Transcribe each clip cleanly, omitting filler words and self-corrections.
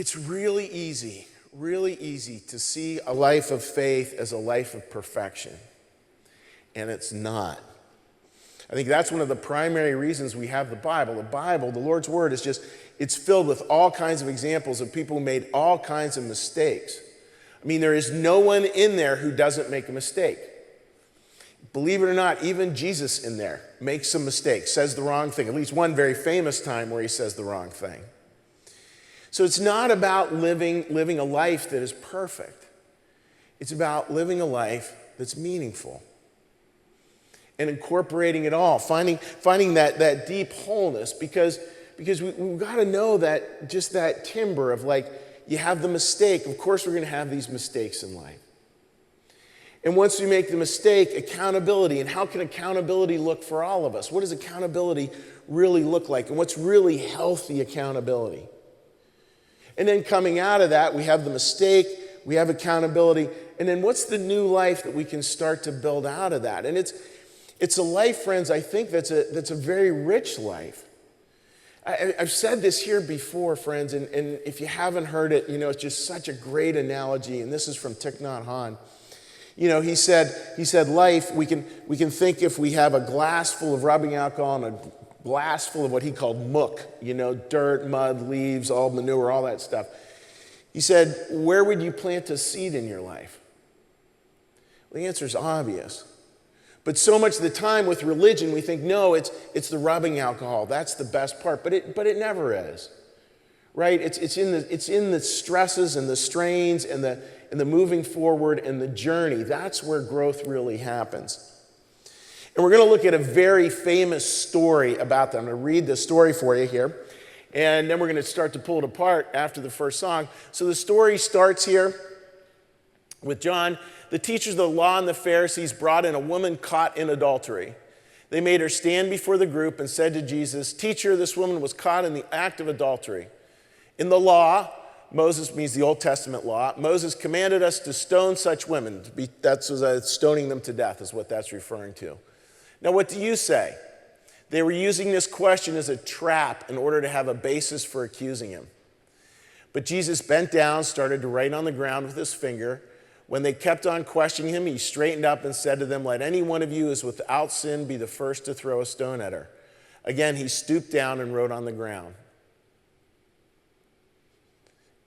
It's really easy to see a life of faith as a life of perfection. And it's not. I think that's one of the primary reasons we have the Bible. The Bible, the Lord's Word, it's filled with all kinds of examples of people who made all kinds of mistakes. I mean, there is no one in there who doesn't make a mistake. Believe it or not, even Jesus in there makes some mistakes, says the wrong thing, at least one very famous time where he says the wrong thing. So it's not about living a life that is perfect. It's about living a life that's meaningful and incorporating it all, finding that deep wholeness, because we've got to know that just that timber of like, you have the mistake. Of course we're going to have these mistakes in life. And once we make the mistake, accountability. And how can accountability look for all of us? What does accountability really look like? And what's really healthy accountability? And then coming out of that, we have the mistake, we have accountability, and then what's the new life that we can start to build out of that? And it's a life, friends, I think that's a very rich life. I've said this here before, friends, and if you haven't heard it, it's just such a great analogy, and this is from Thich Nhat Hanh. He said life, we can think if we have a glass full of rubbing alcohol and a glass full of what he called muck, dirt, mud, leaves, all manure, all that stuff. He said, where would you plant a seed in your life? Well, the answer is obvious. But so much of the time with religion, we think, no, it's the rubbing alcohol. That's the best part. But it never is, right? It's in the stresses and the strains and the moving forward and the journey. That's where growth really happens. And we're going to look at a very famous story about that. I'm going to read the story for you here, and then we're going to start to pull it apart after the first song. So the story starts here with John. The teachers of the law and the Pharisees brought in a woman caught in adultery. They made her stand before the group and said to Jesus, "Teacher, this woman was caught in the act of adultery. In the law," Moses means the Old Testament law, "Moses commanded us to stone such women." That's stoning them to death is what that's referring to. Now, what do you say? They were using this question as a trap in order to have a basis for accusing him. But Jesus bent down, started to write on the ground with his finger. When they kept on questioning him, he straightened up and said to them, "Let any one of you who is without sin be the first to throw a stone at her." Again, he stooped down and wrote on the ground.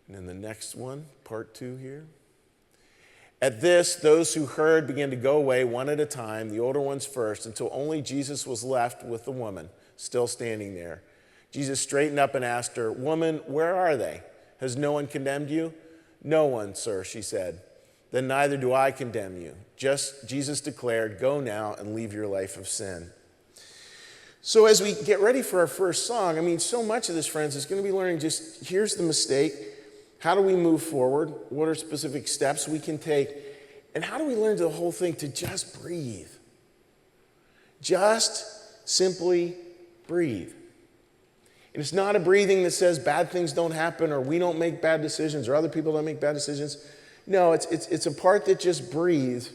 And then the next one, part 2 here. At this, those who heard began to go away one at a time, the older ones first, until only Jesus was left with the woman, still standing there. Jesus straightened up and asked her, "Woman, where are they? Has no one condemned you?" "No one, sir," she said. "Then neither do I condemn you." Jesus declared, "Go now and leave your life of sin." So as we get ready for our first song, so much of this, friends, is going to be learning just, here's the mistake. How do we move forward? What are specific steps we can take? And how do we learn the whole thing to just breathe? Just simply breathe. And it's not a breathing that says bad things don't happen or we don't make bad decisions or other people don't make bad decisions. No, it's a part that just breathes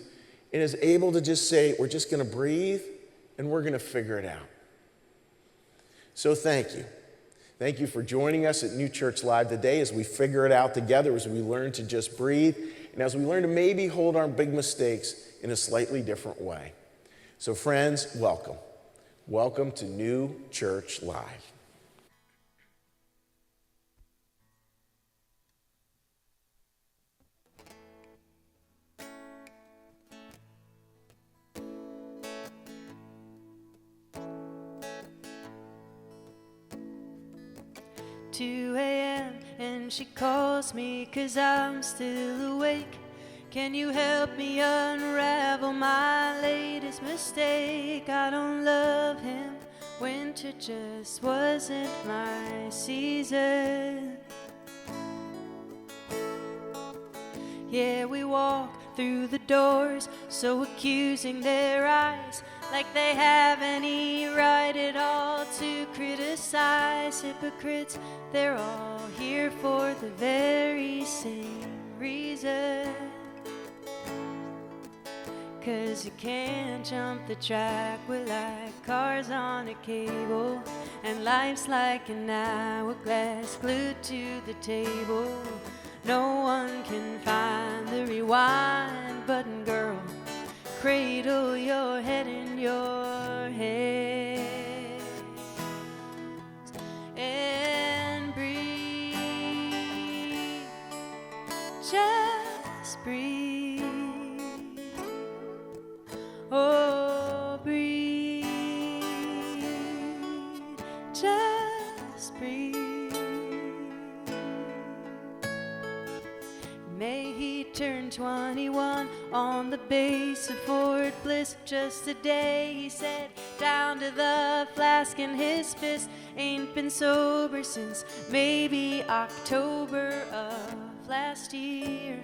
and is able to just say, we're just going to breathe and we're going to figure it out. So thank you. Thank you for joining us at New Church Live today as we figure it out together, as we learn to just breathe, and as we learn to maybe hold our big mistakes in a slightly different way. So friends, welcome. Welcome to New Church Live. 2 a.m. and she calls me 'cause I'm still awake. Can you help me unravel my latest mistake? I don't love him. Winter just wasn't my season. Yeah, we walk through the doors, so accusing their eyes, like they have any right at all to criticize. Hypocrites, they're all here for the very same reason. 'cause you can't jump the track. We're like cars on a cable, and life's like an hourglass glued to the table. No one can find the rewind button, girl. Cradle your head in your hands and breathe. Just breathe. Oh, breathe. Just breathe. May he turn 21 on the base of Fort Bliss. Just today, he said, down to the flask in his fist. Ain't been sober since maybe October of last year.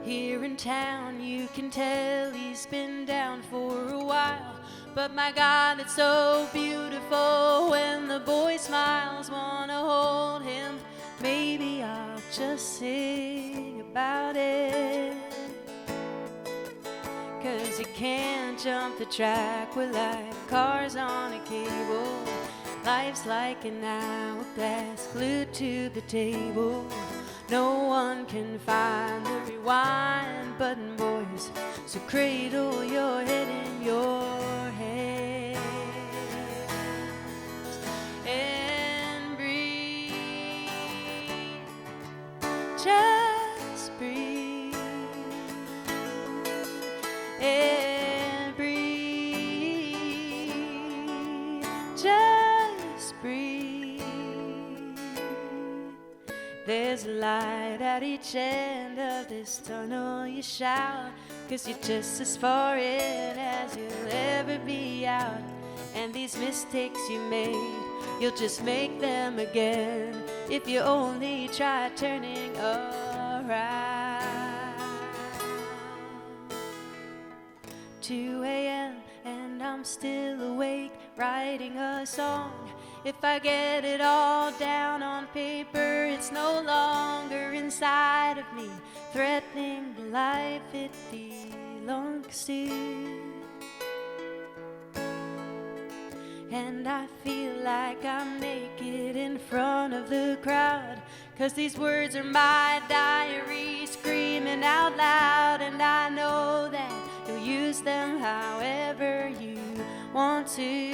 Here in town, you can tell he's been down for a while. But my God, it's so beautiful when the boy smiles. Wanna hold him. Maybe I'll just sing about it. 'Cause you can't jump the track. We're like cars on a cable. Life's like an hourglass glued to the table. No one can find the rewind button, boys. So cradle your head in your hands and breathe. Just breathe and breathe. Just breathe. There's a light at each end of this tunnel. You shout, 'cause you're just as far in as you'll ever be out. And these mistakes you made, you'll just make them again if you only try turning around. 2 a.m. and I'm still awake, writing a song. If I get it all down on paper, it's no longer inside of me, threatening the life it belongs to. And I feel like I'm naked in front of the crowd, 'cause these words are my diary, screaming out loud. And I know that you'll use them however you want to.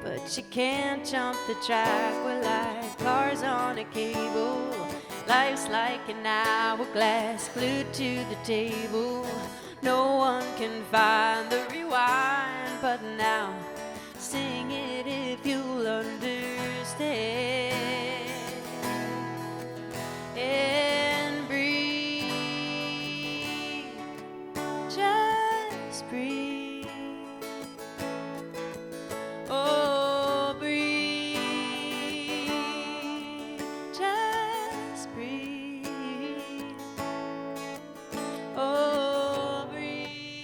But you can't jump the track. We're like cars on a cable. Life's like an hourglass glued to the table. No one can find the rewind button now. Sing it if you'll understand. And breathe. Just breathe. Oh, breathe. Just breathe. Oh, breathe.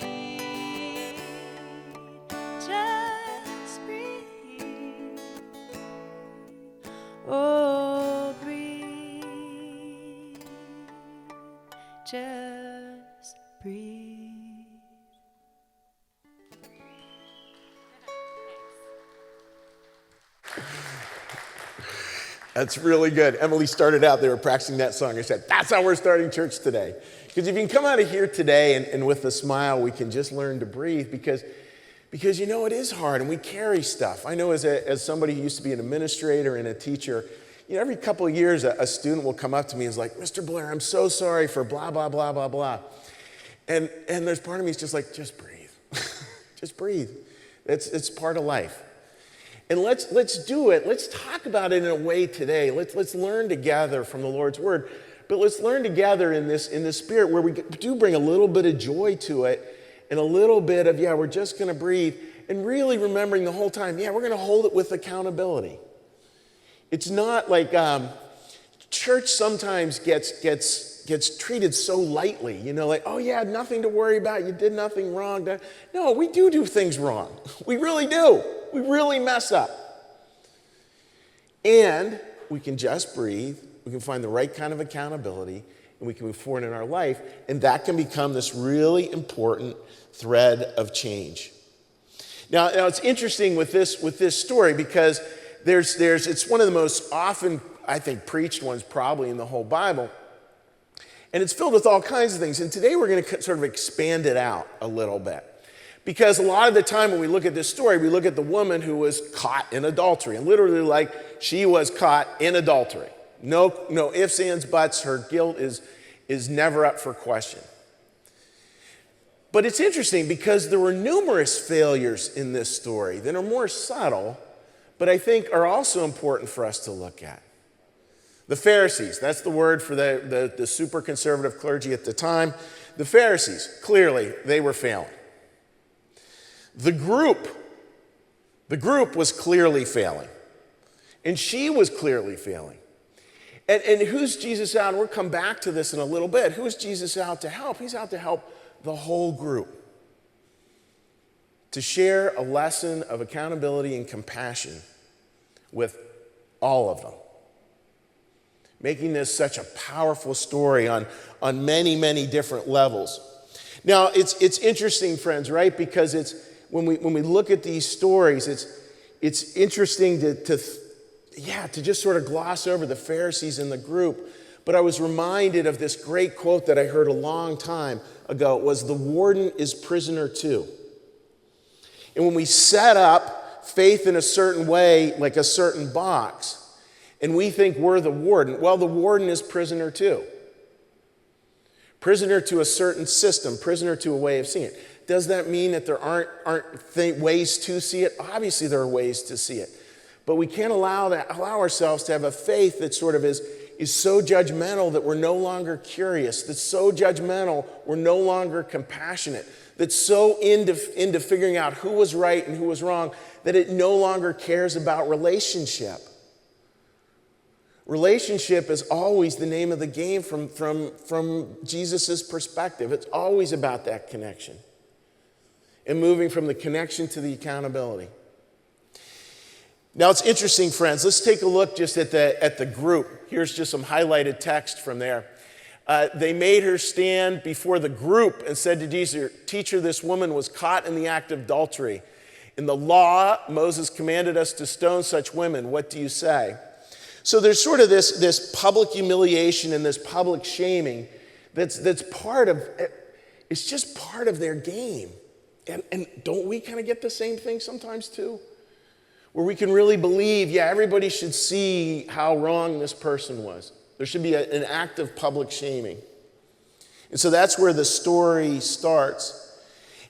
Just breathe. Oh, breathe. Just breathe. That's really good. Emily started out, they were practicing that song. I said, that's how we're starting church today. Because if you can come out of here today and with a smile, we can just learn to breathe because you know, it is hard and we carry stuff. I know as somebody who used to be an administrator and a teacher, you know, every couple of years a student will come up to me and is like, Mr. Blair, I'm so sorry for blah, blah, blah, blah, blah. And there's part of me is just like, just breathe. Just breathe. It's part of life. And let's do it. Let's talk about it in a way today. Let's learn together from the Lord's word. But let's learn together in this spirit where we do bring a little bit of joy to it and a little bit of, we're just going to breathe. And really remembering the whole time, we're going to hold it with accountability. It's not like church sometimes gets treated so lightly, you know, like, oh yeah, nothing to worry about, you did nothing wrong. No, we do things wrong. We really do. We really mess up. And we can just breathe, we can find the right kind of accountability, and we can move forward in our life, and that can become this really important thread of change. Now it's interesting with this story because it's one of the most often, I think, preached ones probably in the whole Bible. And it's filled with all kinds of things. And today we're going to sort of expand it out a little bit. Because a lot of the time when we look at this story, we look at the woman who was caught in adultery. And literally, like, she was caught in adultery. No ifs, ands, buts. Her guilt is never up for question. But it's interesting because there were numerous failures in this story that are more subtle, but I think are also important for us to look at. The Pharisees, that's the word for the super conservative clergy at the time. The Pharisees, clearly, they were failing. The group was clearly failing. And she was clearly failing. And who's Jesus out? And we'll come back to this in a little bit. Who is Jesus out to help? He's out to help the whole group. To share a lesson of accountability and compassion with all of them. Making this such a powerful story on many, many different levels. Now, it's interesting, friends, right? Because when we look at these stories, it's interesting to just sort of gloss over the Pharisees in the group. But I was reminded of this great quote that I heard a long time ago. It was, "The warden is prisoner too." And when we set up faith in a certain way, like a certain box, and we think we're the warden, well, the warden is prisoner too. Prisoner to a certain system, prisoner to a way of seeing it. Does that mean that there aren't ways to see it? Obviously there are ways to see it. But we can't allow ourselves to have a faith that sort of is so judgmental that we're no longer curious, that's so judgmental we're no longer compassionate, that's so into figuring out who was right and who was wrong that it no longer cares about relationship. Relationship is always the name of the game from Jesus' perspective. It's always about that connection and moving from the connection to the accountability. Now it's interesting, friends. Let's take a look just at the group. Here's just some highlighted text from there. They made her stand before the group and said to Jesus, "Teacher, this woman was caught in the act of adultery. In the law, Moses commanded us to stone such women. What do you say?" So there's sort of this public humiliation and this public shaming that's part of, it's just part of their game. And don't we kind of get the same thing sometimes too? Where we can really believe, everybody should see how wrong this person was. There should be an act of public shaming. And so that's where the story starts.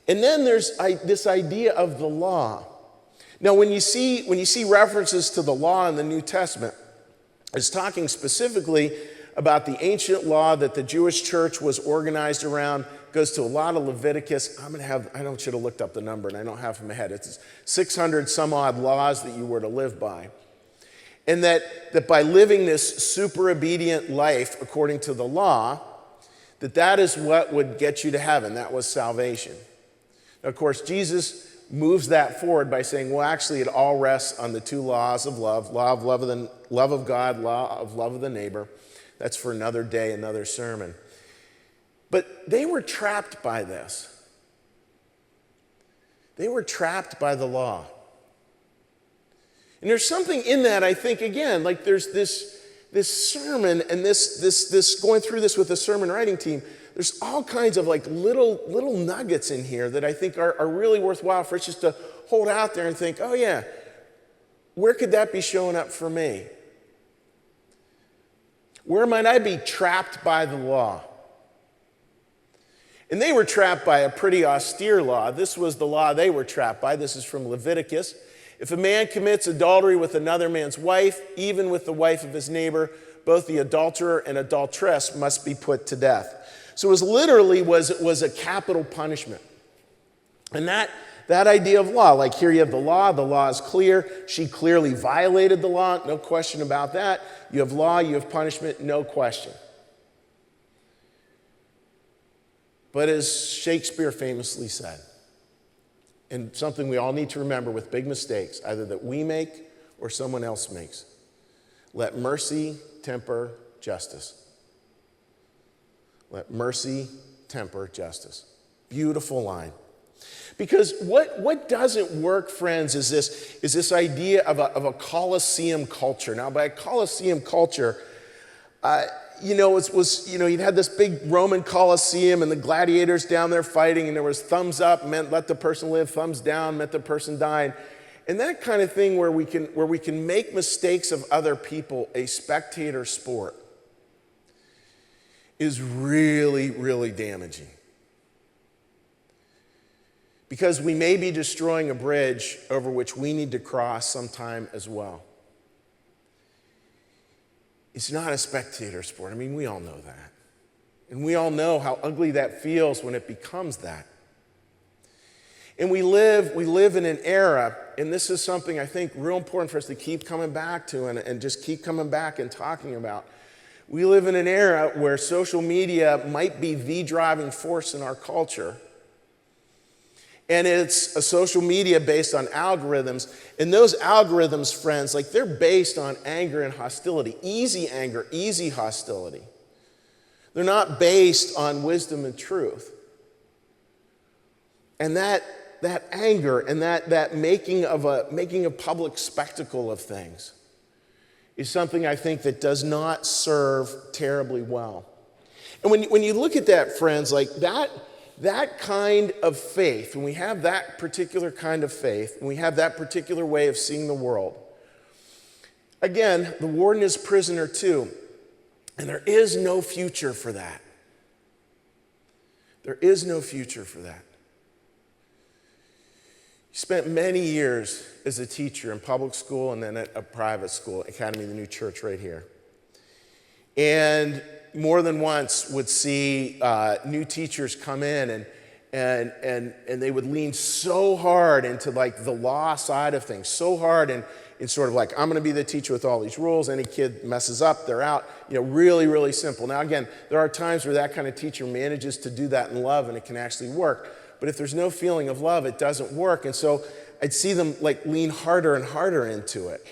And then there's this idea of the law. Now when you see references to the law in the New Testament, it's talking specifically about the ancient law that the Jewish church was organized around. Goes to a lot of Leviticus. I should have looked up the number and I don't have it in my head. It's 600 some odd laws that you were to live by. And that by living this super obedient life according to the law, that is what would get you to heaven. That was salvation. Now, of course, Jesus moves that forward by saying, well, actually, it all rests on the two laws of love, law of love of God, law of love of the neighbor. That's for another day, another sermon. But they were trapped by this. They were trapped by the law. And there's something in that, I think, again, like there's this sermon and this going through this with the sermon writing team, there's all kinds of like little nuggets in here that I think are really worthwhile for us just to hold out there and think, oh yeah, where could that be showing up for me? Where might I be trapped by the law? And they were trapped by a pretty austere law. This was the law they were trapped by. This is from Leviticus. If a man commits adultery with another man's wife, even with the wife of his neighbor, both the adulterer and adulteress must be put to death. So it was a capital punishment. And that idea of law, like here you have the law is clear. She clearly violated the law, no question about that. You have law, you have punishment, no question. But as Shakespeare famously said, and something we all need to remember with big mistakes, either that we make or someone else makes, let mercy temper justice. Let mercy temper justice. Beautiful line. Because what doesn't work, friends, is this idea of a Colosseum culture. Now, by a Colosseum culture, you'd had this big Roman Colosseum and the gladiators down there fighting, and there was thumbs up meant let the person live, thumbs down meant the person died. And that kind of thing where we can make mistakes of other people a spectator sport is really, really damaging. Because we may be destroying a bridge over which we need to cross sometime as well. It's not a spectator sport. I mean, we all know that. And we all know how ugly that feels when it becomes that. And we live in an era, and this is something I think real important for us to keep coming back to and just keep coming back and talking about. We live in an era where social media might be the driving force in our culture. And it's a social media based on algorithms. And those algorithms, friends, they're based on anger and hostility. Easy anger, easy hostility. They're not based on wisdom and truth. And that anger and that making of a public spectacle of things is something I think that does not serve terribly well. And when you look at that, friends, that kind of faith, when we have that particular kind of faith, and we have that particular way of seeing the world, again, the warden is prisoner too, and there is no future for that. There is no future for that. He spent many years as a teacher in public school and then at a private school, Academy of the New Church right here. And more than once would see new teachers come in and they would lean so hard into the law side of things, so hard in sort of I'm going to be the teacher with all these rules. Any kid messes up, they're out. Really, really simple. Now again, there are times where that kind of teacher manages to do that in love and it can actually work. But if there's no feeling of love, it doesn't work. And so I'd see them lean harder and harder into it.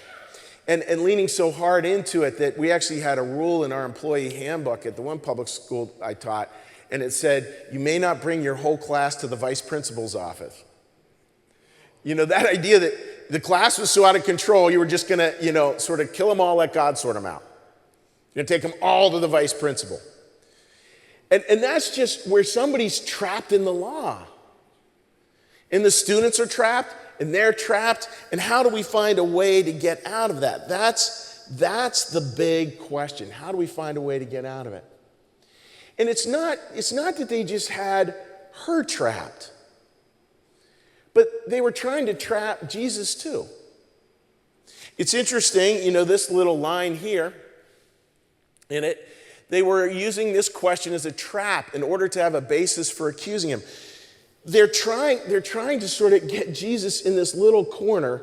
And leaning so hard into it that we actually had a rule in our employee handbook at the one public school I taught, and it said, you may not bring your whole class to the vice principal's office. That idea that the class was so out of control, you were just going to, sort of kill them all, let God sort them out. You're going to take them all to the vice principal. And that's just where somebody's trapped in the law. And the students are trapped, and they're trapped, and how do we find a way to get out of that? That's the big question. How do we find a way to get out of it? And it's not that they just had her trapped, but they were trying to trap Jesus too. It's interesting, this little line here in it, they were using this question as a trap in order to have a basis for accusing him. They're trying to sort of get Jesus in this little corner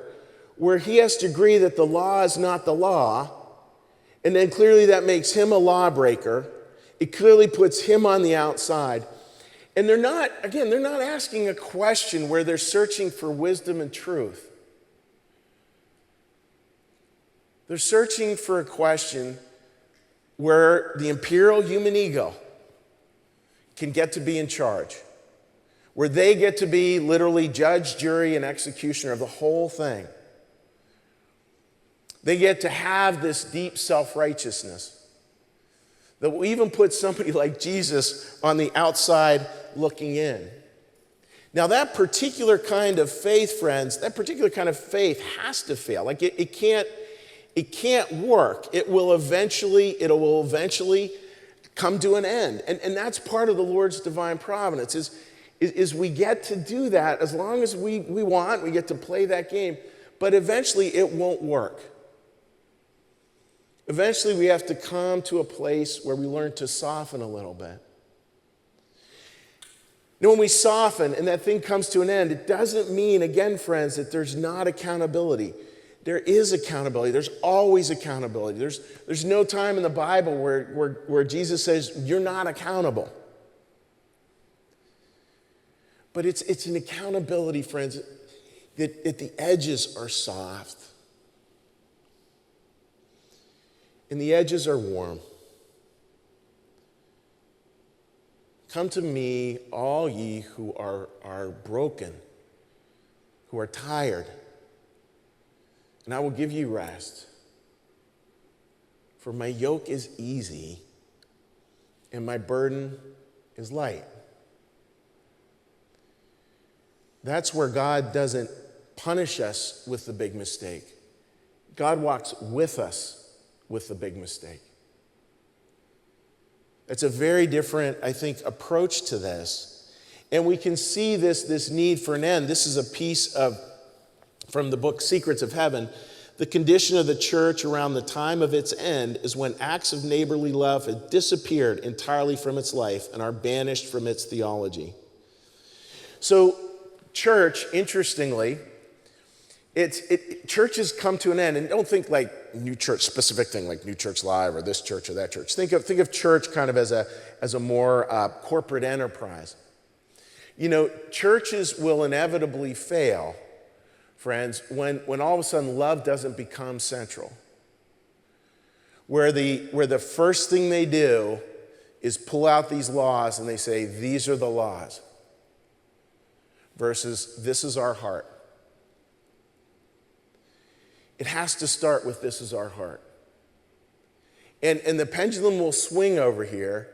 where he has to agree that the law is not the law, and then clearly that makes him a lawbreaker. It clearly puts him on the outside. And they're not asking a question where they're searching for wisdom and truth. They're searching for a question where the imperial human ego can get to be in charge, where they get to be literally judge, jury, and executioner of the whole thing. They get to have this deep self-righteousness that will even put somebody like Jesus on the outside looking in. Now, that particular kind of faith, friends, that particular kind of faith has to fail. It can't work. It will eventually come to an end. And that's part of the Lord's divine providence is we get to do that as long as we want. We get to play that game. But eventually it won't work. Eventually we have to come to a place where we learn to soften a little bit. Now, when we soften and that thing comes to an end, it doesn't mean, again, friends, that there's not accountability. There is accountability. There's always accountability. There's no time in the Bible where Jesus says, you're not accountable. But it's an accountability, friends, that the edges are soft. And the edges are warm. Come to me, all ye who are broken, who are tired, and I will give you rest. For my yoke is easy and my burden is light. That's where God doesn't punish us with the big mistake. God walks with us with the big mistake. It's a very different, I think, approach to this. And we can see this need for an end. This is a piece from the book Secrets of Heaven. The condition of the church around the time of its end is when acts of neighborly love have disappeared entirely from its life and are banished from its theology. So, church, interestingly, churches come to an end, and don't think like New Church specific thing, like New Church Live or this church or that church. Think of church kind of as a more corporate enterprise. You know, churches will inevitably fail, friends, when all of a sudden love doesn't become central. Where the first thing they do is pull out these laws and they say, these are the laws, versus this is our heart. It has to start with this is our heart. And the pendulum will swing over here,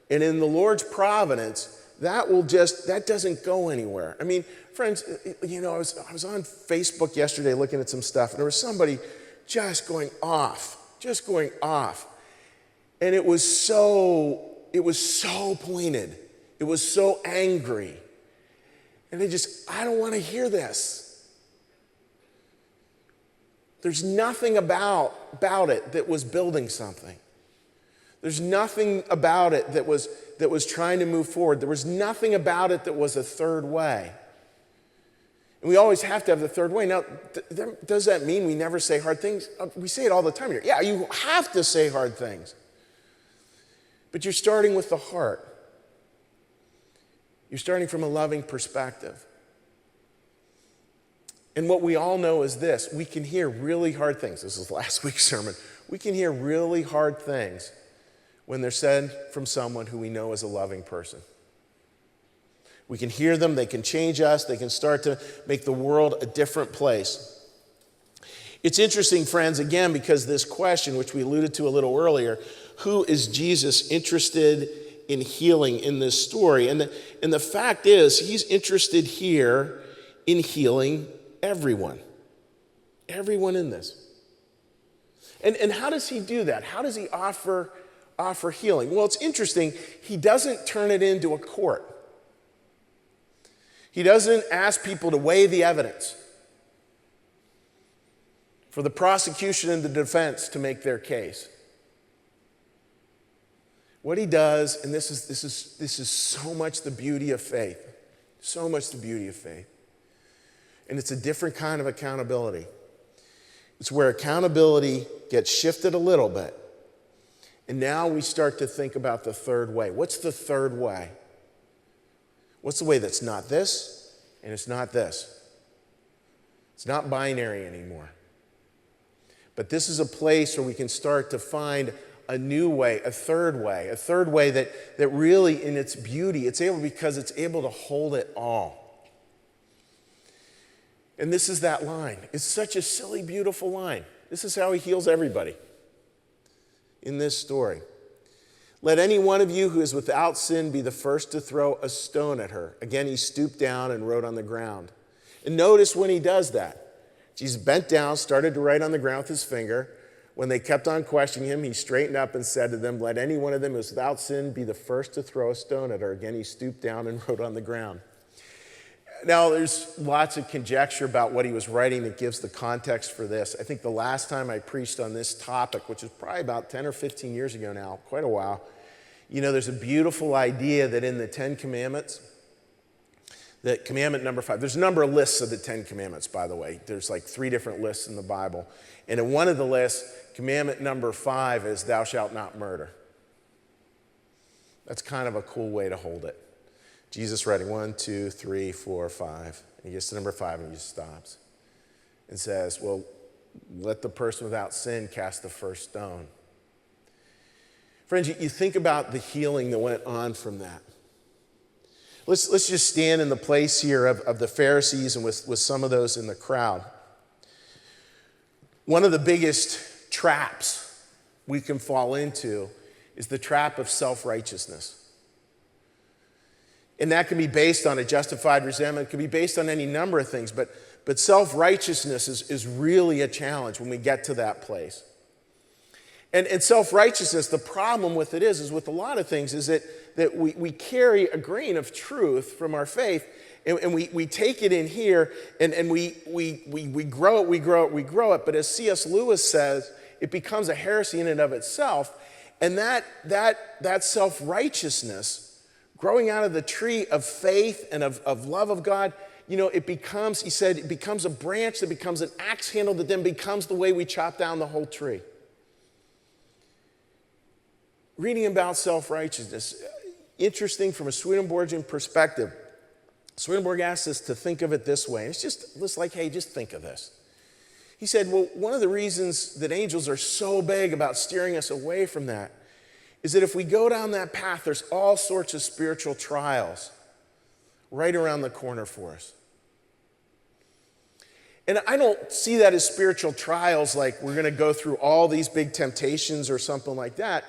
and in the Lord's providence, that doesn't go anywhere. I mean, friends, you know, I was on Facebook yesterday looking at some stuff, and there was somebody just going off. And it was so pointed. It was so angry. And I don't want to hear this. There's nothing about it that was building something. There's nothing about it that was trying to move forward. There was nothing about it that was a third way. And we always have to have the third way. Now, does that mean we never say hard things? We say it all the time here. Yeah, you have to say hard things. But you're starting with the heart. You're starting from a loving perspective. And what we all know is this: we can hear really hard things. This is last week's sermon. We can hear really hard things when they're said from someone who we know is a loving person. We can hear them, they can change us, they can start to make the world a different place. It's interesting, friends, again, because this question, which we alluded to a little earlier, who is Jesus interested in healing in this story? And the fact is, he's interested here in healing everyone in this. And how does he do that? How does he offer healing? Well, it's interesting. He doesn't turn it into a court. He doesn't ask people to weigh the evidence for the prosecution and the defense to make their case. What he does, and this is so much the beauty of faith, and it's a different kind of accountability. It's where accountability gets shifted a little bit. And now we start to think about the third way. What's the third way? What's the way that's not this and it's not this? It's not binary anymore. But this is a place where we can start to find a new way, a third way that really in its beauty, because it's able to hold it all. And this is that line. It's such a silly, beautiful line. This is how he heals everybody in this story. Let any one of you who is without sin be the first to throw a stone at her. Again, he stooped down and wrote on the ground. And notice when he does that, Jesus bent down, started to write on the ground with his finger. When they kept on questioning him, he straightened up and said to them, let any one of them who is without sin be the first to throw a stone at her. Again, he stooped down and wrote on the ground. Now, there's lots of conjecture about what he was writing that gives the context for this. I think the last time I preached on this topic, which is probably about 10 or 15 years ago now, quite a while, you know, there's a beautiful idea that in the Ten Commandments, that commandment number 5, there's a number of lists of the Ten Commandments, by the way. There's like 3 different lists in the Bible. And in one of the lists, commandment number 5 is thou shalt not murder. That's kind of a cool way to hold it. Jesus writing 1, 2, 3, 4, 5. And he gets to number 5 and he just stops and says, well, let the person without sin cast the first stone. Friends, you think about the healing that went on from that. Let's just stand in the place here of the Pharisees and with some of those in the crowd. One of the biggest traps we can fall into is the trap of self-righteousness. And that can be based on a justified resentment. It can be based on any number of things. But self-righteousness is really a challenge when we get to that place. And self-righteousness, the problem with it is with a lot of things, is that we carry a grain of truth from our faith, and we take it in here, and we grow it. But as C.S. Lewis says, it becomes a heresy in and of itself. And that self-righteousness, growing out of the tree of faith and of love of God, it becomes, he said, it becomes a branch that becomes an axe handle that then becomes the way we chop down the whole tree. Reading about self-righteousness, interesting from a Swedenborgian perspective. Swedenborg asks us to think of it this way. It's just like, hey, just think of this. He said, well, one of the reasons that angels are so big about steering us away from that is that if we go down that path, there's all sorts of spiritual trials right around the corner for us. And I don't see that as spiritual trials like we're going to go through all these big temptations or something like that.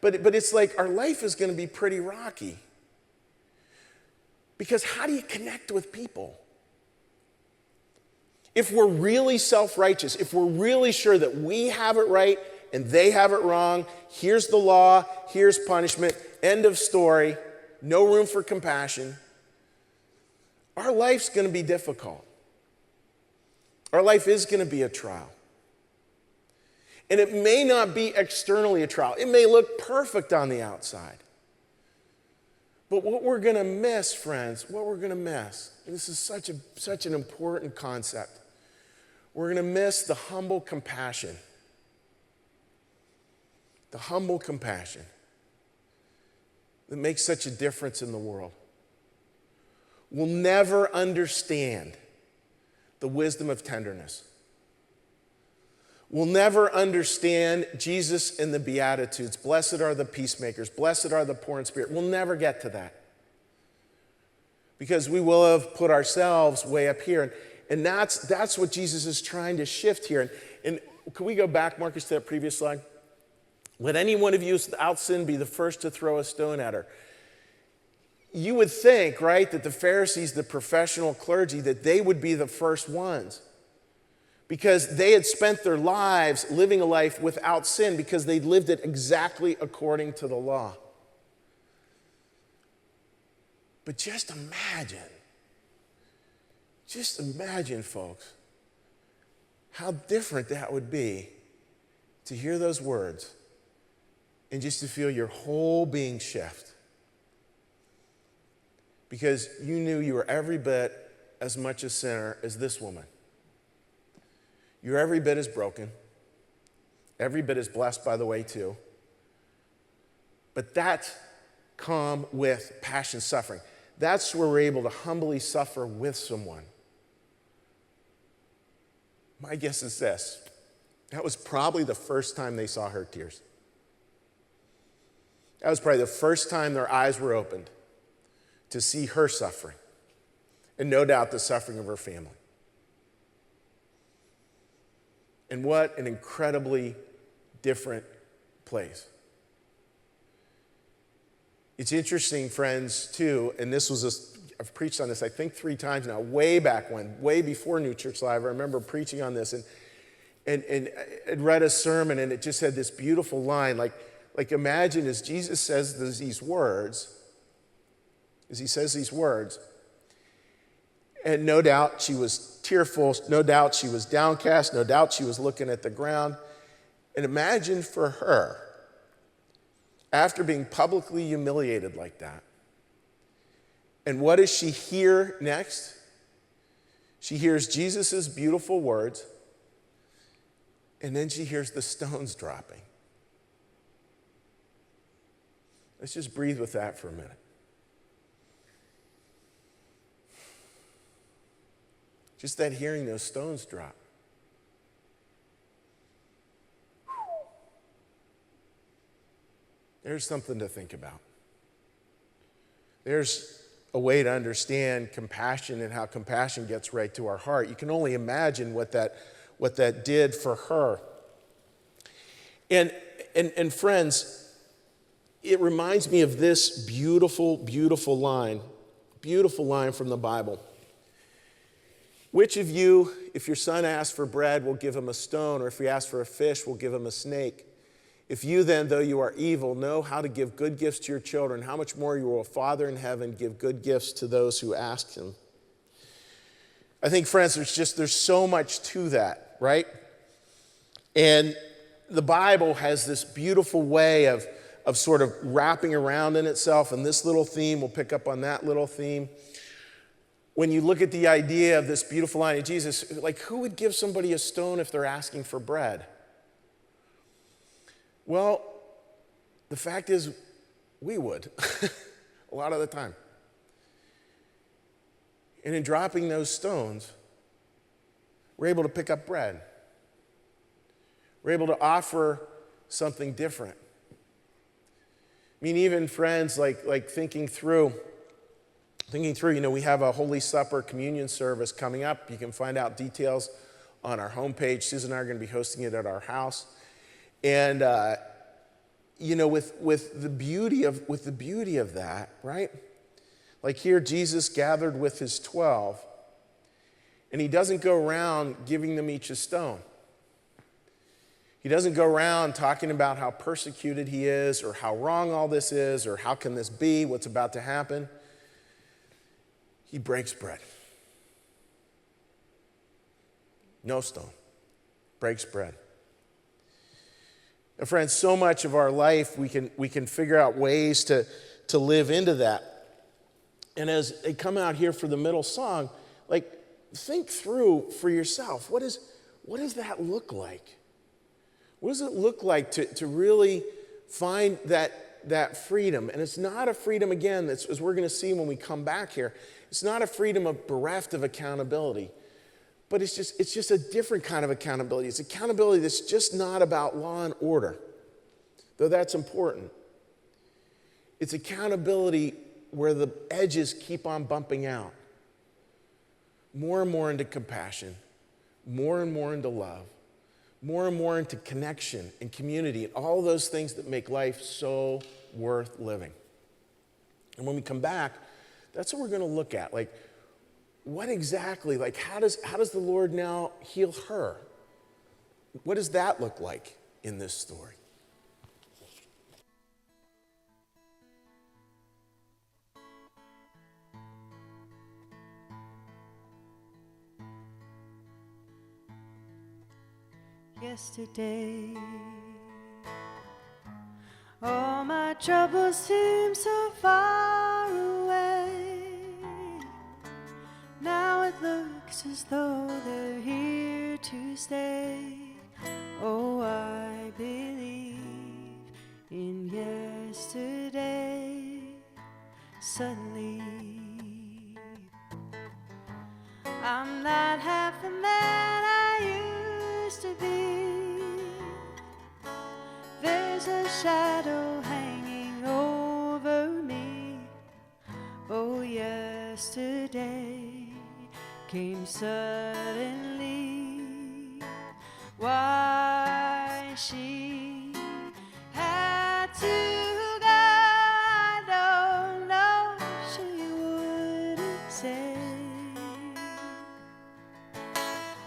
But it's like our life is going to be pretty rocky. Because how do you connect with people? If we're really self-righteous, if we're really sure that we have it right and they have it wrong, here's the law, here's punishment, end of story, no room for compassion, our life's going to be difficult. Our life is going to be a trial. And it may not be externally a trial. It may look perfect on the outside. But what we're going to miss, friends, what we're going to miss, and this is such an important concept, we're going to miss the humble compassion. The humble compassion that makes such a difference in the world. We'll never understand the wisdom of tenderness. We'll never understand Jesus in the Beatitudes. Blessed are the peacemakers. Blessed are the poor in spirit. We'll never get to that. Because we will have put ourselves way up here. And that's what Jesus is trying to shift here. And can we go back, Marcus, to that previous slide? Let any one of you without sin be the first to throw a stone at her. You would think, right, that the Pharisees, the professional clergy, that they would be the first ones. Because they had spent their lives living a life without sin because they'd lived it exactly according to the law. But just imagine, folks, how different that would be to hear those words and just to feel your whole being shift. Because you knew you were every bit as much a sinner as this woman. You're every bit as broken, every bit as blessed, by the way, too. But that's come with passion suffering. That's where we're able to humbly suffer with someone. My guess is this. That was probably the first time they saw her tears. That was probably the first time their eyes were opened to see her suffering. And no doubt the suffering of her family. And what an incredibly different place. It's interesting, friends, too, and I've preached on this, I think 3 times now, way back when, way before New Church Live. I remember preaching on this, and I'd read a sermon, and it just had this beautiful line, like imagine as Jesus says these words, and no doubt she was tearful, no doubt she was downcast, no doubt she was looking at the ground. And imagine for her, after being publicly humiliated like that, and what does she hear next? She hears Jesus' beautiful words, and then she hears the stones dropping. Let's just breathe with that for a minute. Just that hearing those stones drop. There's something to think about. There's a way to understand compassion and how compassion gets right to our heart. You can only imagine what that did for her. And friends, it reminds me of this beautiful, beautiful line from the Bible. Which of you, if your son asks for bread, will give him a stone, or if he asks for a fish, will give him a snake? If you then, though you are evil, know how to give good gifts to your children, how much more will your Father in heaven give good gifts to those who ask him? I think, friends, there's so much to that, right? And the Bible has this beautiful way of sort of wrapping around in itself, and this little theme will pick up on that little theme. When you look at the idea of this beautiful line of Jesus, like, who would give somebody a stone if they're asking for bread? Well, the fact is, we would, a lot of the time. And in dropping those stones, we're able to pick up bread. We're able to offer something different. I mean, even friends, like thinking through, we have a Holy Supper communion service coming up. You can find out details on our homepage. Susan and I are going to be hosting it at our house. And, with the beauty of that, right? Like here, Jesus gathered with his 12, and he doesn't go around giving them each a stone. He doesn't go around talking about how persecuted he is, or how wrong all this is, or how can this be, what's about to happen. He breaks bread. No stone. Breaks bread. Now, friends, so much of our life, we can figure out ways to live into that. And as they come out here for the middle song, like, think through for yourself, what does that look like? What does it look like to really find that freedom? And it's not a freedom, again, as we're going to see when we come back here, it's not a freedom of bereft of accountability, but it's just a different kind of accountability. It's accountability that's just not about law and order, though that's important. It's accountability where the edges keep on bumping out. More and more into compassion, more and more into love, more and more into connection and community, and all those things that make life so worth living. And when we come back, that's what we're going to look at. Like, what exactly, like, how does the Lord now heal her? What does that look like in this story? Yesterday, all my troubles seem so far away. Now it looks as though they're here to stay. Oh, I believe in yesterday. Suddenly, I'm not half the man I used to be. There's a shadow hanging over me. Oh, yesterday came suddenly. Why she had to go, I don't know. She wouldn't say.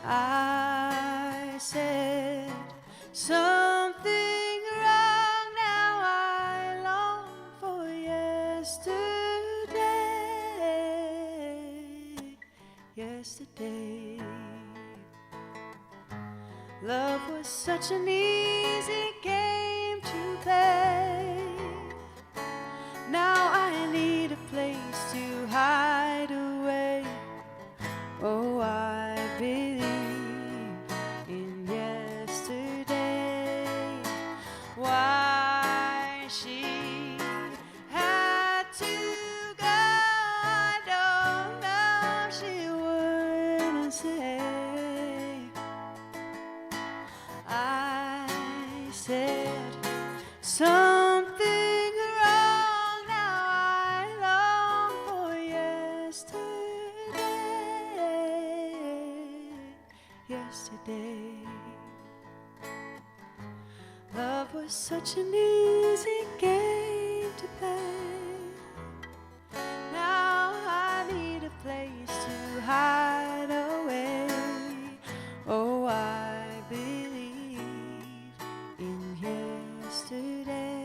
I said something wrong. Now I long for yesterday. Yesterday, love was such an easy game to play. Now I need a place to hide away. Oh, I believe in yesterday. Why she had to go, I don't know. She wouldn't say. I said something yesterday. Love was such an easy game to play. Now I need a place to hide away. Oh, I believe in yesterday.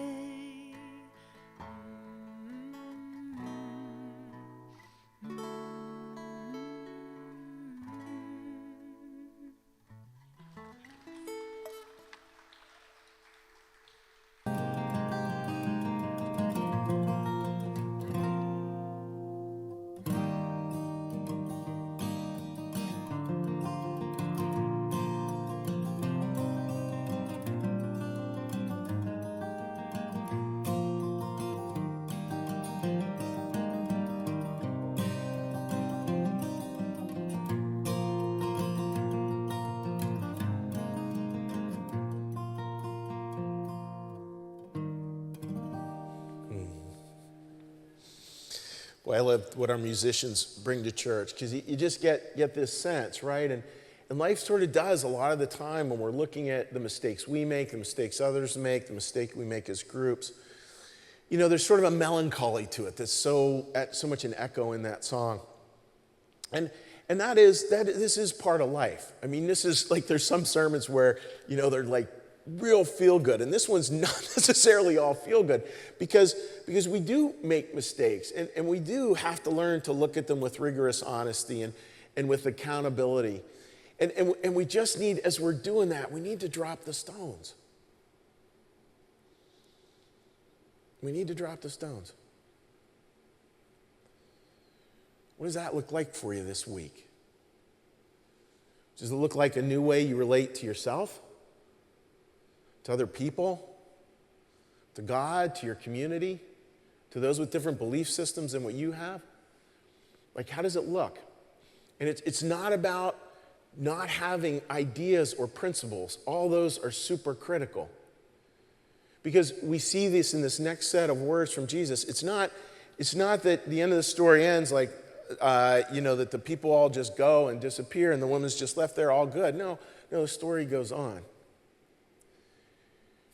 Well, I love what our musicians bring to church, because you just get this sense, right? And life sort of does a lot of the time when we're looking at the mistakes we make, the mistakes others make, the mistake we make as groups. You know, there's sort of a melancholy to it that's so much an echo in that song. And this is part of life. I mean, this is like, there's some sermons where, you know, they're like real feel good, and this one's not necessarily all feel good, because we do make mistakes, and we do have to learn to look at them with rigorous honesty and with accountability. And we just need, as we're doing that, we need to drop the stones. We need to drop the stones. What does that look like for you this week? Does it look like a new way you relate to yourself, to other people, to God, to your community, to those with different belief systems than what you have? Like, how does it look? And it's not about not having ideas or principles. All those are super critical. Because we see this in this next set of words from Jesus. It's not that the end of the story ends like, that the people all just go and disappear and the woman's just left there all good. No, the story goes on.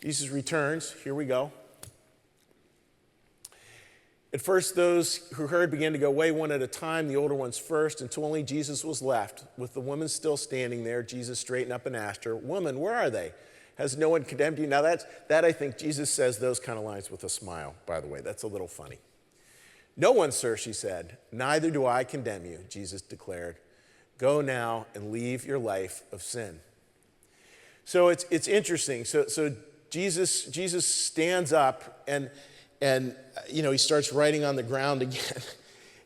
Jesus returns. Here we go. At first, those who heard began to go away one at a time, the older ones first, until only Jesus was left. With the woman still standing there, Jesus straightened up and asked her, "Woman, where are they? Has no one condemned you?" Now that I think Jesus says those kind of lines with a smile, by the way. That's a little funny. "No one, sir," she said. "Neither do I condemn you," Jesus declared. "Go now and leave your life of sin." So it's interesting. So Jesus stands up and he starts writing on the ground again.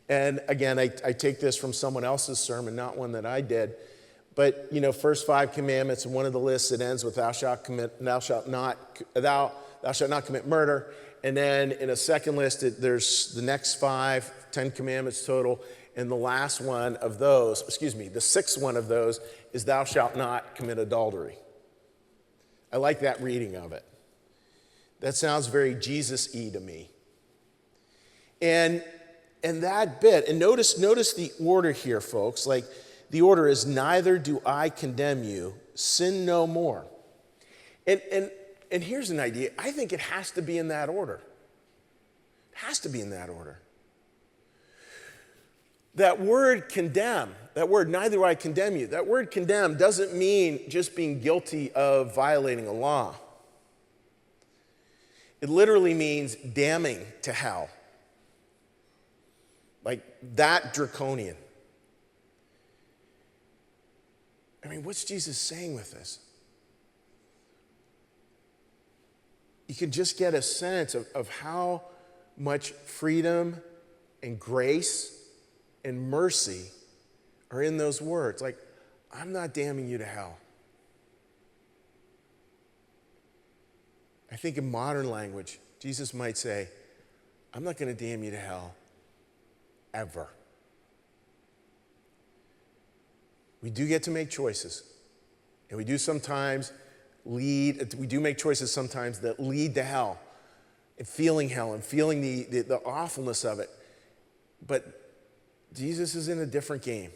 And again, I take this from someone else's sermon, not one that I did. But first 5 commandments, and one of the lists that ends with thou shalt not commit murder. And then in a second list, there's the next 5, 10 commandments total. And the last one of those, the 6th one of those is thou shalt not commit adultery. I like that reading of it. That sounds very Jesus-y to me. And that bit, and notice the order here, folks. Like, the order is, neither do I condemn you, sin no more. And here's an idea. I think it has to be in that order. It has to be in that order. That word condemn, that word neither do I condemn you, that word condemn doesn't mean just being guilty of violating a law. It literally means damning to hell. Like that draconian. I mean, what's Jesus saying with this? You can just get a sense of how much freedom and grace and mercy are in those words. Like, I'm not damning you to hell. I think in modern language, Jesus might say, I'm not going to damn you to hell ever. We do get to make choices. And we do make choices sometimes that lead to hell and feeling the awfulness of it. But Jesus is in a different game.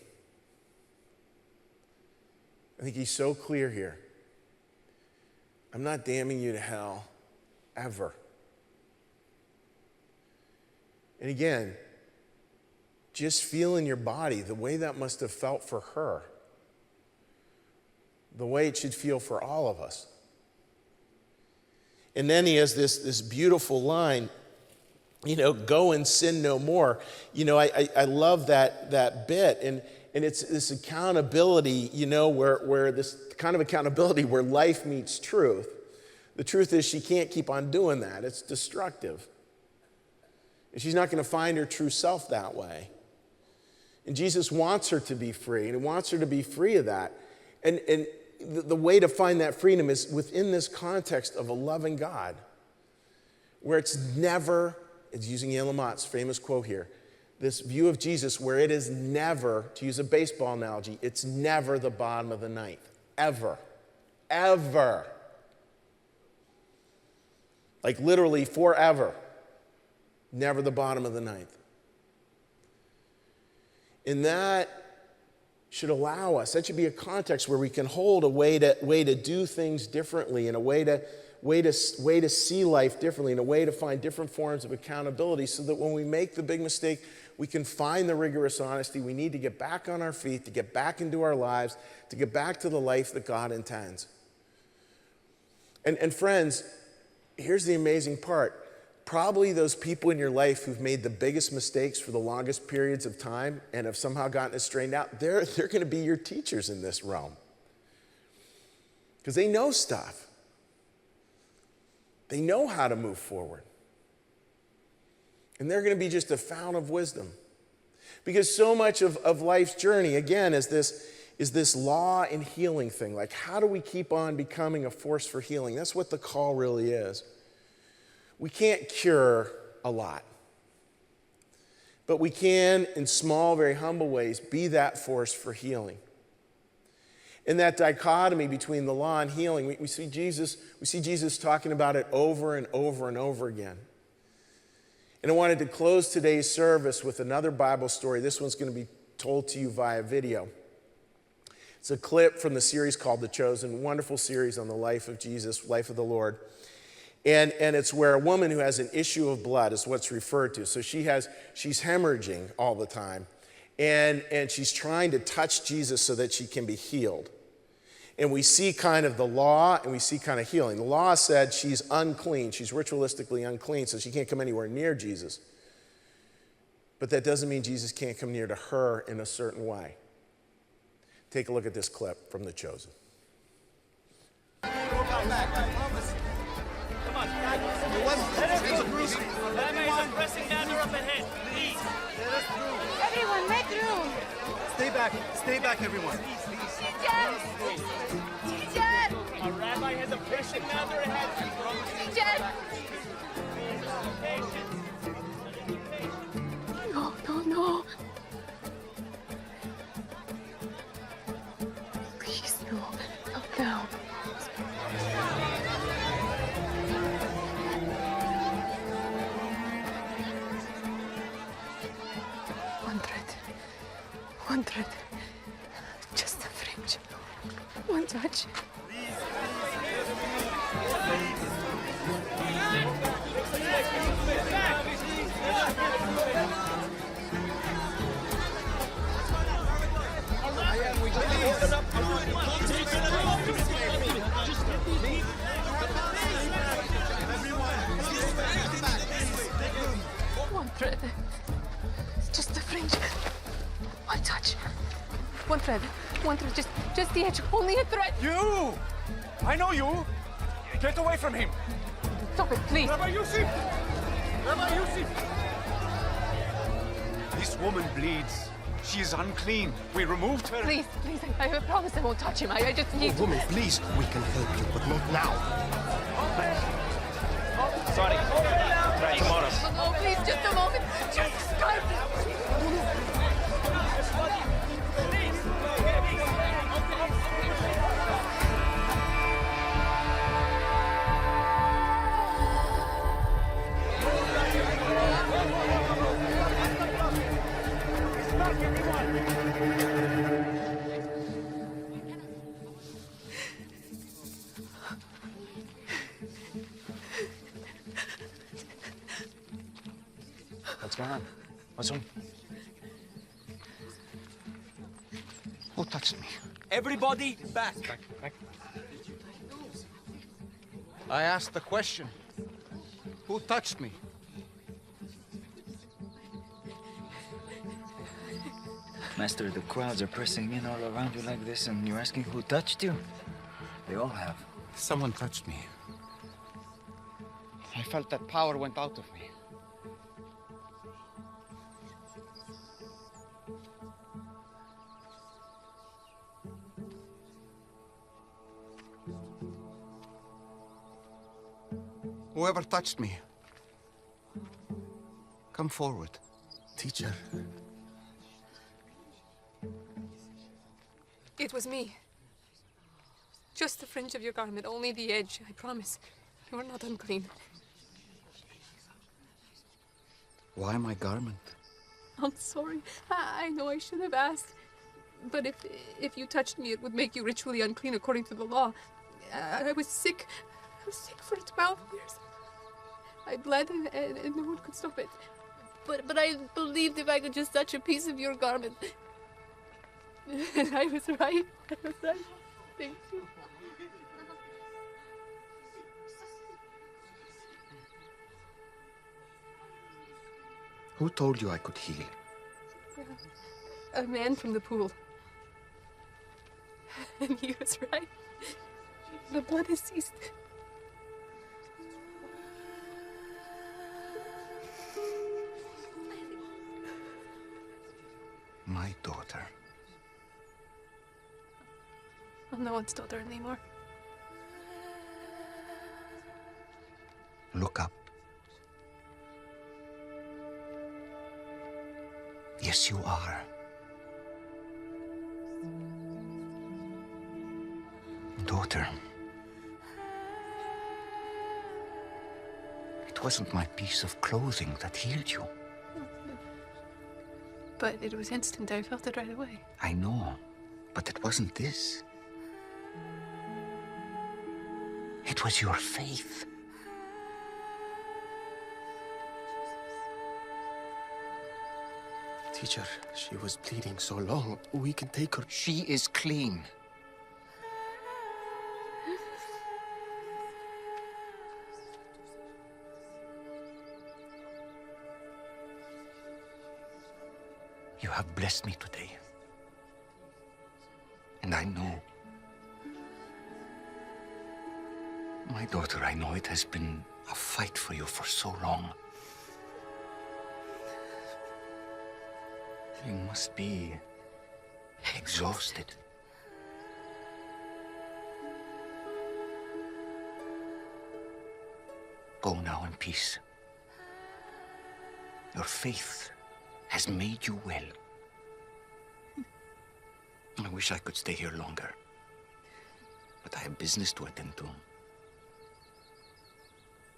I think he's so clear here. I'm not damning you to hell, ever. And again, just feel in your body the way that must have felt for her, the way it should feel for all of us. And then he has this beautiful line, go and sin no more. I love that bit. And it's this accountability, where this kind of accountability where life meets truth. The truth is she can't keep on doing that. It's destructive. And she's not going to find her true self that way. And Jesus wants her to be free, and he wants her to be free of that. And the way to find that freedom is within this context of a loving God, where it's using Ian Lamott's famous quote here, this view of Jesus where it is never, to use a baseball analogy, it's never the bottom of the ninth. Ever. Ever. Like literally forever. Never the bottom of the ninth. And that should allow us, that should be a context where we can hold a way to do things differently, and a way to see life differently, and a way to find different forms of accountability, so that when we make the big mistake, we can find the rigorous honesty we need to get back on our feet, to get back into our lives, to get back to the life that God intends. And friends, here's the amazing part. Probably those people in your life who've made the biggest mistakes for the longest periods of time and have somehow gotten it straightened out, they're going to be your teachers in this realm. Because they know stuff. They know how to move forward. And they're going to be just a fountain of wisdom. Because so much of life's journey, again, is this law and healing thing. Like, how do we keep on becoming a force for healing? That's what the call really is. We can't cure a lot. But we can, in small, very humble ways, be that force for healing. In that dichotomy between the law and healing, we see Jesus talking about it over and over and over again. And I wanted to close today's service with another Bible story. This one's going to be told to you via video. It's a clip from the series called The Chosen, a wonderful series on the life of Jesus, life of the Lord. And it's where a woman who has an issue of blood is what's referred to. So she's hemorrhaging all the time. And she's trying to touch Jesus so that she can be healed. And we see kind of the law and we see kind of healing. The law said she's unclean. She's ritualistically unclean, so she can't come anywhere near Jesus. But that doesn't mean Jesus can't come near to her in a certain way. Take a look at this clip from The Chosen. Pressing down her up ahead, please. Everyone, make room. Stay back, everyone. Teacher! Teacher! Our rabbi has a pressing down her ahead. Teacher! No. Please, no. Calm down. 100. Just a fringe. One touch. One thread. Just a fringe. One touch. One thread. Just the edge. Only a thread. You! I know you! Get away from him! Stop it, please. Rabbi Yosef! Rabbi Yosef! This woman bleeds. She is unclean. We removed her. Please, I promise I won't touch him. I just need to... Woman, please, we can help you, but not now. Sorry. Try tomorrow. No, please, just a moment. Just start. What's going on? What's wrong? Who touched me? Everybody back. I asked the question. Who touched me? Master, the crowds are pressing in all around you like this, and you're asking who touched you? They all have. Someone touched me. I felt that power went out of me. Whoever touched me, come forward. Teacher. It was me. Just the fringe of your garment, only the edge, I promise. You are not unclean. Why my garment? I'm sorry. I know I should have asked. But if you touched me, it would make you ritually unclean according to the law. I was sick. I was sick for 12 years. I bled and no one could stop it. But I believed if I could just touch a piece of your garment. And I was right. I was right. Thank you. Who told you I could heal? A man from the pool. And he was right. The blood has ceased. My daughter. I'm no one's daughter anymore. Look up. Yes, you are. Daughter. It wasn't my piece of clothing that healed you. But it was instant. I felt it right away. I know, but it wasn't this. It was your faith. Teacher, she was bleeding so long. We can take her. She is clean. You have blessed me today. And I know. My daughter, I know it has been a fight for you for so long. You must be exhausted. Go now in peace. Your faith has made you well. I wish I could stay here longer, but I have business to attend to.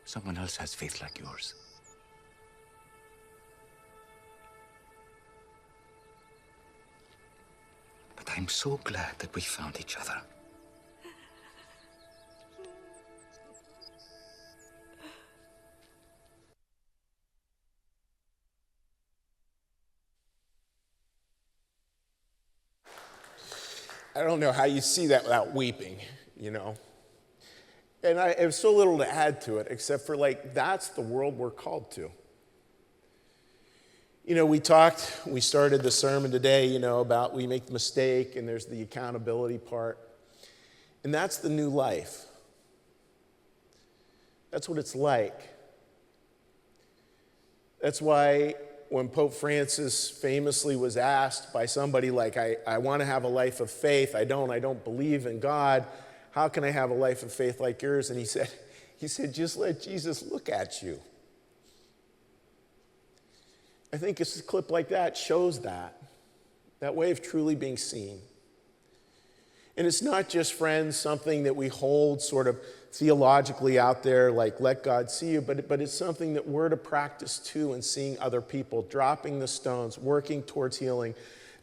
Someone else has faith like yours. But I'm so glad that we found each other. I don't know how you see that without weeping, you know. And I have so little to add to it, except for that's the world we're called to. You know, we started the sermon today, about we make the mistake and there's the accountability part. And that's the new life. That's what it's like. That's why when Pope Francis famously was asked by somebody I want to have a life of faith, I don't believe in God, how can I have a life of faith like yours? And he said, just let Jesus look at you. I think a clip like that shows that way of truly being seen. And it's not just, friends, something that we hold sort of theologically out there, like let God see you, but it's something that we're to practice too in seeing other people, dropping the stones, working towards healing,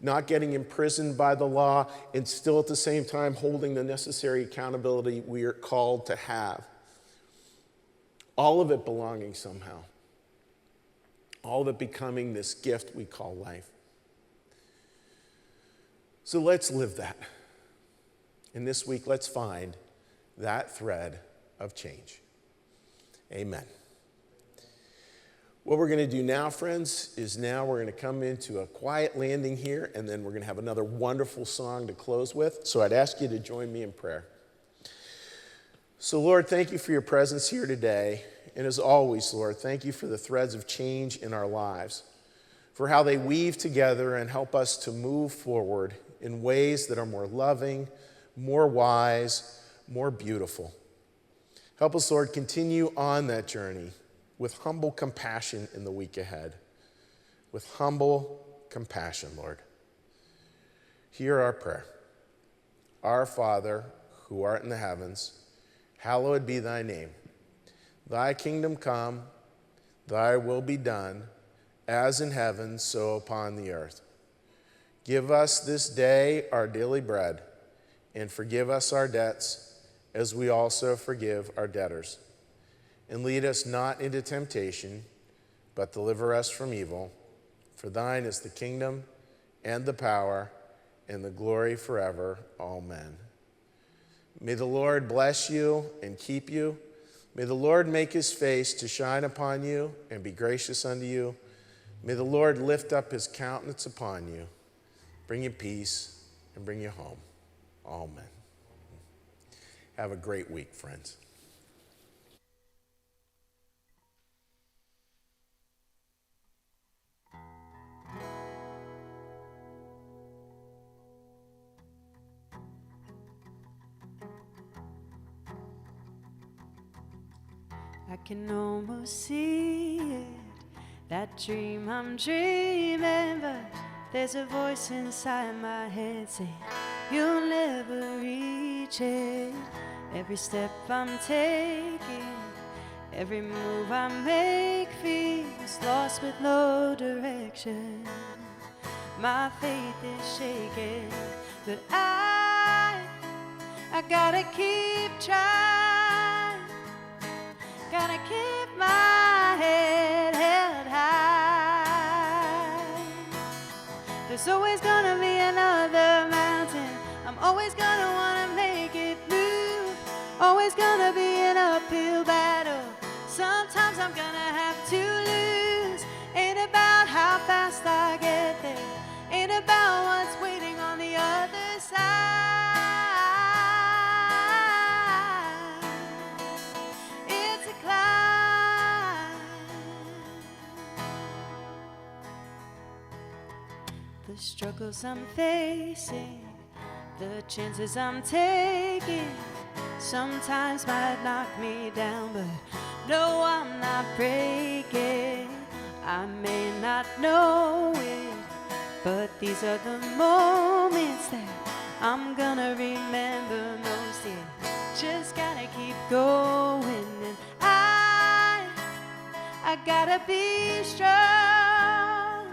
not getting imprisoned by the law, and still at the same time holding the necessary accountability we are called to have. All of it belonging somehow. all of it becoming this gift we call life. So let's live that. And this week, let's find that thread of change. Amen. What we're going to do now, friends, is now we're going to come into a quiet landing here, and then we're going to have another wonderful song to close with. So I'd ask you to join me in prayer. So, Lord, thank you for your presence here today. And as always, Lord, thank you for the threads of change in our lives, for how they weave together and help us to move forward in ways that are more loving, more wise, more beautiful. Help us, Lord, continue on that journey with humble compassion in the week ahead. With humble compassion, Lord. Hear our prayer. Our Father, who art in the heavens, hallowed be thy name. Thy kingdom come, thy will be done, as in heaven, so upon the earth. Give us this day our daily bread, and forgive us our debts, as we also forgive our debtors. And lead us not into temptation, but deliver us from evil. For thine is the kingdom, and the power, and the glory forever. Amen. May the Lord bless you and keep you. May the Lord make his face to shine upon you and be gracious unto you. May the Lord lift up his countenance upon you, bring you peace, and bring you home. Amen. Have a great week, friends. I can almost see it, that dream I'm dreaming, but there's a voice inside my head saying, you'll never reach it. Every step I'm taking, every move I make feels lost with no direction. My faith is shaking, but I gotta keep trying. Gotta keep my head held high. There's always gonna be another mountain. I'm always gonna wanna make it move. Always gonna be an uphill battle. Sometimes I'm gonna have to lose. Ain't about how fast I get there. Ain't about what's waiting on the other side. The struggles I'm facing, the chances I'm taking, sometimes might knock me down, but no, I'm not breaking. I may not know it, but these are the moments that I'm gonna remember most. Yeah, just gotta keep going, and I gotta be strong.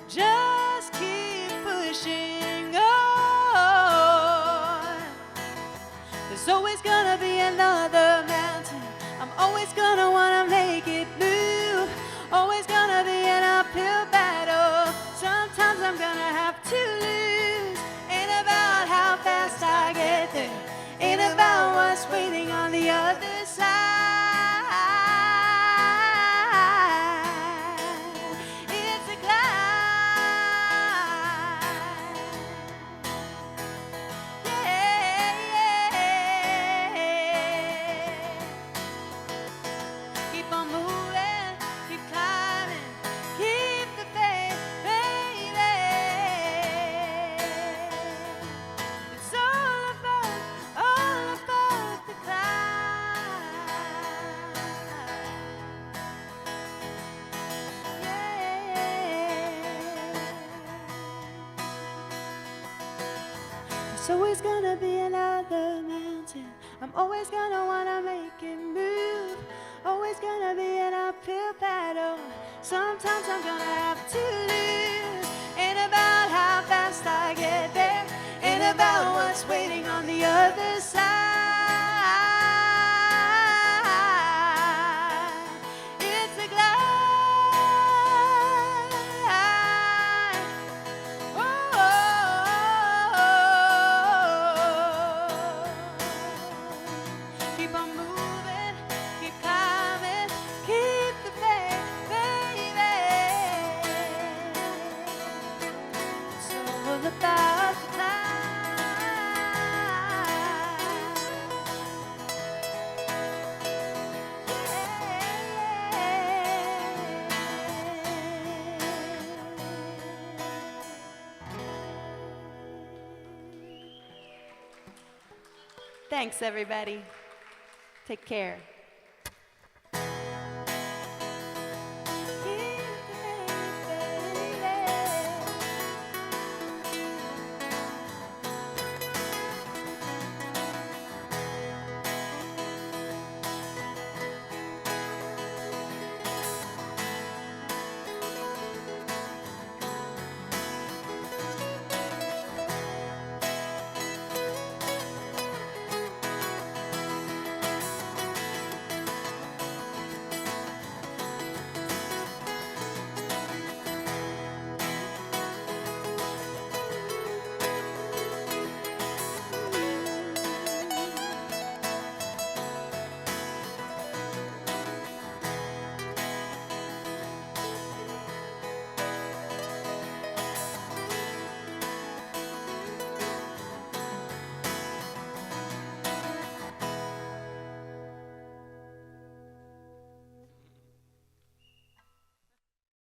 Just keep pushing on. There's always gonna be another mountain. I'm always gonna wanna make it move. Always gonna be an uphill battle. Sometimes I'm gonna have to lose. Ain't about how fast I get there. Ain't about what's waiting on the other side. There's always gonna be another mountain. I'm always gonna wanna make it move. Always gonna be an uphill battle. Sometimes I'm gonna have to lose. Ain't about how fast I get there. Ain't about what's waiting on the other side. It's a climb. Thanks, everybody. Take care.